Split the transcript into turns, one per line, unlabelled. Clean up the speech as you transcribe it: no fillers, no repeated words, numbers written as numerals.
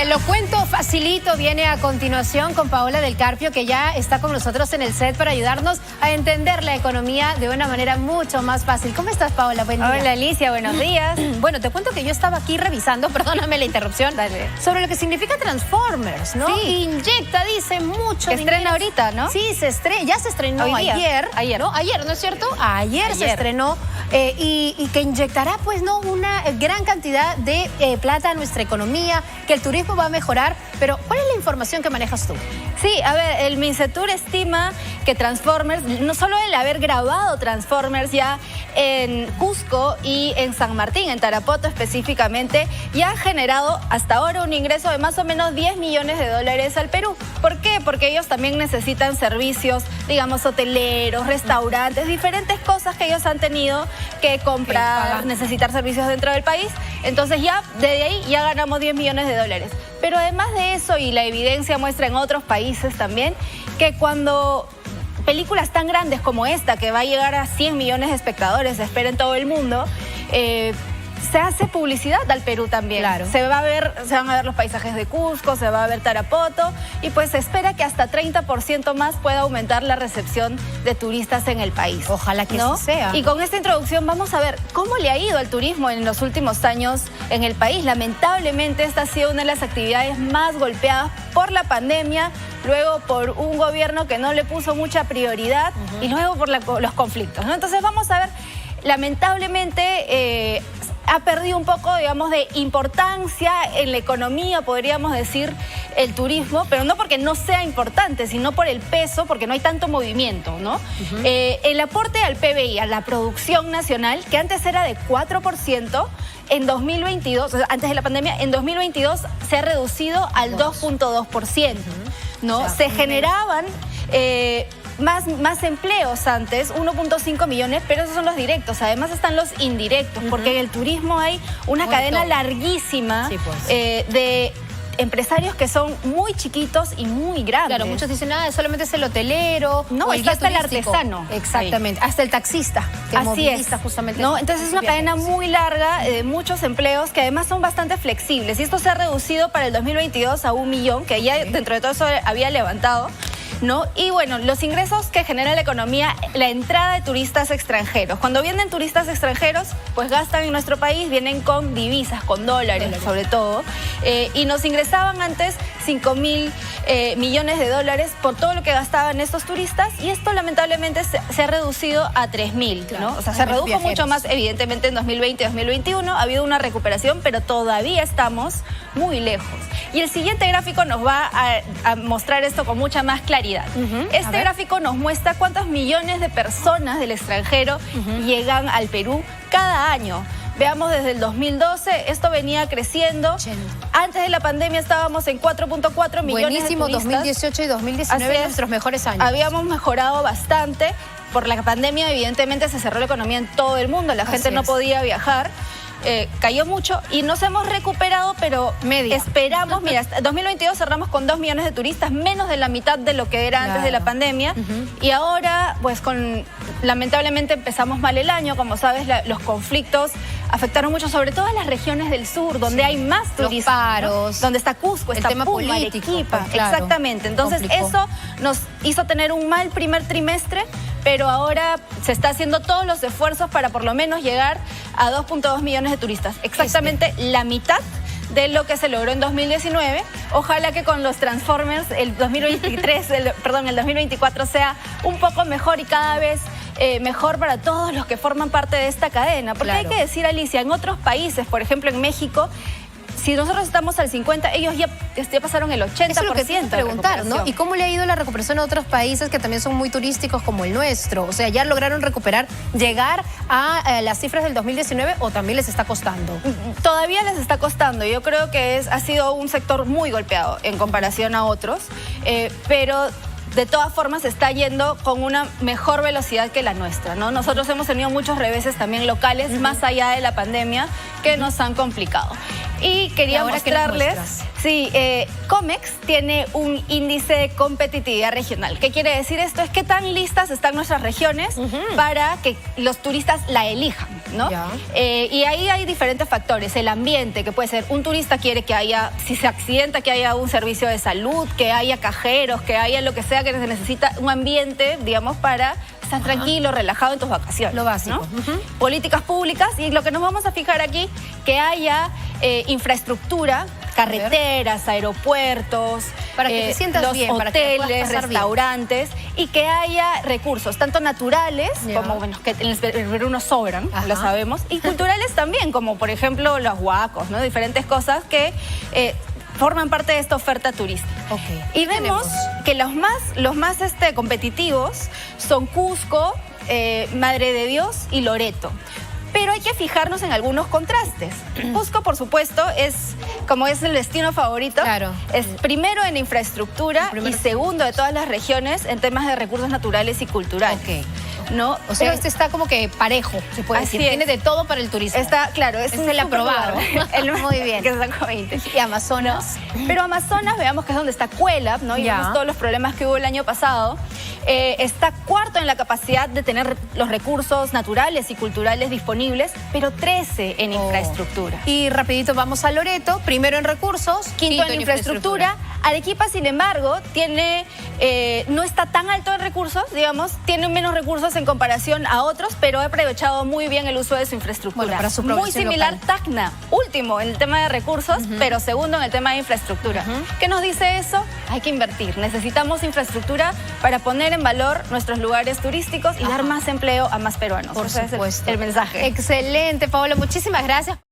Te lo cuento facilito, viene a continuación con Paola del Carpio, que ya está con nosotros en el set para ayudarnos a entender la economía de una manera mucho más fácil. ¿Cómo estás, Paola? Buen día.
Hola, Alicia, buenos días.
Bueno, te cuento que yo estaba aquí revisando, perdóname la interrupción,
Dale.
sobre lo que significa Transformers, ¿no?
Sí.
Inyecta, dice, mucho
Que
dinero.
estrena ahorita, ¿no?
Sí, ya se estrenó
Hoy día.
ayer, ¿no? Ayer, ¿no es cierto? Ayer se estrenó y que inyectará, pues, ¿no? Una gran cantidad de plata a nuestra economía, que el turismo va a mejorar. Pero, ¿cuál es la información que manejas tú?
Sí, a ver, el Mincetur estima que Transformers, no solo el haber grabado Transformers ya en Cusco y en San Martín, en Tarapoto específicamente, ya ha generado hasta ahora un ingreso de más o menos 10 millones de dólares al Perú. ¿Por qué? Porque ellos también necesitan servicios, digamos, hoteleros, restaurantes, diferentes cosas que ellos han tenido que comprar, necesitar servicios dentro del país. Entonces ya, desde ahí, ya ganamos 10 millones de dólares. Pero además de eso, y la evidencia muestra en otros países también, que cuando películas tan grandes como esta, que va a llegar a 100 millones de espectadores, se espera en todo el mundo, se hace publicidad al Perú también.
Claro.
Se van a ver los paisajes de Cusco, se va a ver Tarapoto, y pues se espera que hasta 30% más pueda aumentar la recepción de turistas en el país.
Ojalá que
¿no?
así sea.
Y con esta introducción vamos a ver cómo le ha ido al turismo en los últimos años en el país. Lamentablemente esta ha sido una de las actividades más golpeadas por la pandemia, luego por un gobierno que no le puso mucha prioridad y luego por los conflictos, ¿no? Entonces vamos a ver, lamentablemente ha perdido un poco, digamos, de importancia en la economía, podríamos decir, el turismo, pero no porque no sea importante, sino por el peso, porque no hay tanto movimiento, ¿no? El aporte al PBI, a la producción nacional, que antes era de 4%, en 2022, o sea, antes de la pandemia, en 2022 se ha reducido al 2.2%, ¿no?
O sea,
se generaban más empleos antes, 1.5 millones, pero esos son los directos. Además están los indirectos, porque en el turismo hay una cadena larguísima de empresarios que son muy chiquitos y muy grandes.
Claro, muchos dicen, solamente es el hotelero.
No,
o el
está
guía
hasta el
turístico.
artesano.
Exactamente, hasta el taxista. Que
Así es,
justamente.
¿no? Entonces es una cadena muy larga de muchos empleos que además son bastante flexibles. Y esto se ha reducido para el 2022 a 1 millón, que ya dentro de todo eso había levantado, ¿no? Y bueno, los ingresos que genera la economía, la entrada de turistas extranjeros. Cuando vienen turistas extranjeros, pues gastan en nuestro país, vienen con divisas, con dólares sobre todo, y nos ingresaban antes 5.000 millones de dólares por todo lo que gastaban estos turistas, y esto lamentablemente se ha reducido a 3.000, ¿no? O sea, se redujo mucho más evidentemente en 2020 y 2021, ha habido una recuperación, pero todavía estamos muy lejos. Y el siguiente gráfico nos va a mostrar esto con mucha más claridad. Este gráfico nos muestra cuántos millones de personas del extranjero llegan al Perú cada año. Veamos desde el 2012, esto venía creciendo. Antes de la pandemia estábamos en 4.4 millones de turistas.
2018 y 2019 nuestros mejores años.
Habíamos mejorado bastante. Por la pandemia, evidentemente, se cerró la economía en todo el mundo. La gente no podía viajar. Cayó mucho y nos hemos recuperado, pero esperamos, mira, 2022 cerramos con 2 millones de turistas, menos de la mitad de lo que era antes de la pandemia, y ahora, pues lamentablemente empezamos mal el año, como sabes, los conflictos afectaron mucho, sobre todo a las regiones del sur, donde hay más turistas.
Los paros.
¿No? Donde está Cusco, está Puno, Arequipa. Pues, claro, exactamente. Entonces eso nos hizo tener un mal primer trimestre, pero ahora se está haciendo todos los esfuerzos para por lo menos llegar a 2.2 millones de turistas. Exactamente la mitad de lo que se logró en 2019. Ojalá que con los Transformers el 2024 sea un poco mejor y cada vez mejor para todos los que forman parte de esta cadena. Porque hay que decir, Alicia, en otros países, por ejemplo en México, si nosotros estamos al 50, ellos ya pasaron el 80%. Eso es lo que te
preguntar, ¿no? ¿Y cómo le ha ido la recuperación a otros países que también son muy turísticos como el nuestro? O sea, ¿ya lograron recuperar, llegar a las cifras del 2019 o también les está costando?
Todavía les está costando. Yo creo que ha sido un sector muy golpeado en comparación a otros, pero de todas formas se está yendo con una mejor velocidad que la nuestra, ¿no? Nosotros hemos tenido muchos reveses también locales, más allá de la pandemia, que nos han complicado. Y quería mostrarles, Sí, COMEX tiene un índice de competitividad regional. ¿Qué quiere decir esto? Es qué tan listas están nuestras regiones para que los turistas la elijan, ¿no? Y ahí hay diferentes factores. El ambiente, que puede ser un turista quiere que haya, si se accidenta, que haya un servicio de salud, que haya cajeros, que haya lo que sea, que se necesita un ambiente, digamos, para estar tranquilo, relajado en tus vacaciones.
Lo básico.
¿No? Políticas públicas, y lo que nos vamos a fijar aquí, que haya infraestructura, carreteras, aeropuertos,
para que te sientas
los
bien,
hoteles,
para que
restaurantes, y que haya recursos, tanto naturales, como bueno, que en el Perú nos sobran, lo sabemos, y culturales también, como por ejemplo los huacos, ¿no? Diferentes cosas que forman parte de esta oferta turística. Y vemos que los más competitivos son Cusco, Madre de Dios y Loreto. Pero hay que fijarnos en algunos contrastes. Cusco, por supuesto, como es el destino favorito, es primero en infraestructura y segundo de todas las regiones en temas de recursos naturales y culturales. ¿No?
O sea, este está como que parejo, se puede decir. Tiene de todo para el turismo.
Está, claro, es el aprobado.
Muy bien.
Exactamente.
¿Y Amazonas?
Pero Amazonas, veamos que es donde está Cuelap, ¿no? Y vemos todos los problemas que hubo el año pasado. Está cuarto en la capacidad de tener los recursos naturales y culturales disponibles, pero 13 en infraestructura.
Y rapidito vamos a Loreto, primero en recursos,
quinto en infraestructura. Arequipa, sin embargo, no está tan alto en recursos, digamos, tiene menos recursos en comparación a otros, pero ha aprovechado muy bien el uso de su infraestructura.
Bueno, para su
muy similar
local.
Tacna, último en el tema de recursos, pero segundo en el tema de infraestructura. ¿Qué nos dice eso? Hay que invertir. Necesitamos infraestructura para poner en valor nuestros lugares turísticos y dar más empleo a más peruanos.
Por supuesto.
Ese es el mensaje.
Excelente, Paola. Muchísimas gracias.